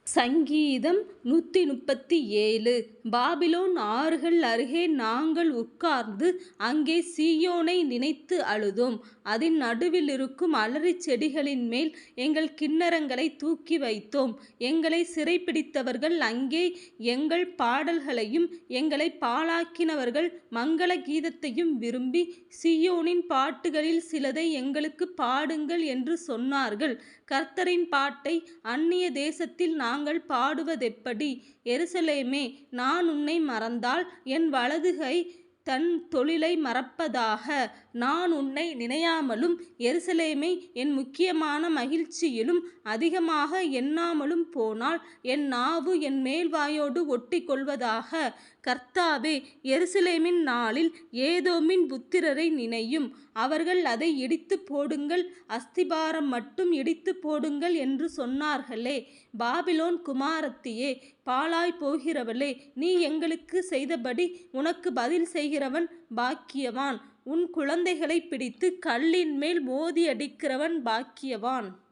சங்கீதம் 137. பாபிலோன் ஆறுகள் அருகே நாங்கள் உட்கார்ந்து அங்கே சீயோனை நினைத்து அழுதோம். அதன் நடுவிலிருக்கும் அலரிச் செடிகளின் மேல் எங்கள் கின்னரங்களை தூக்கி வைத்தோம். எங்களை சிறைப்பிடித்தவர்கள் அங்கே எங்கள் பாடல்களையும் எங்களை பாழாக்கினவர்கள் மங்கள கீதத்தையும் விரும்பி, சீயோனின் பாட்டுகளில் சிலதை எங்களுக்குப் பாடுங்கள் என்று சொன்னார்கள். கர்த்தரின் பாட்டை அந்நிய தேசத்தில் நாங்கள் பாடுவதெப்படி? எருசலேமே, நான் உன்னை மறந்தால் என் வலதுகை தன் தொழிலை மறப்பதாக. நான் உன்னை நினையாமலும் எருசலேமை என் முக்கியமான மகிழ்ச்சியிலும் அதிகமாக எண்ணாமலும் போனால் என் நாவு என் மேல்வாயோடு ஒட்டிக்கொள்வதாக. கர்த்தாவே, எருசலேமின் நாளில் ஏதோமின் புத்திரரை நினையும். அவர்கள் அதை இடித்து போடுங்கள், அஸ்திபாரம் மட்டும் இடித்து போடுங்கள் என்று சொன்னார்களே. பாபிலோன் குமாரத்தியே, பாழாய் போகிறவளே, நீ எங்களுக்கு செய்தபடி உனக்கு பதில் செய்கிறவன் பாக்கியவான். உன் குழந்தைகளைப் பிடித்து கல்லின் மேல் மோதியடிக்கிறவன் பாக்கியவான்.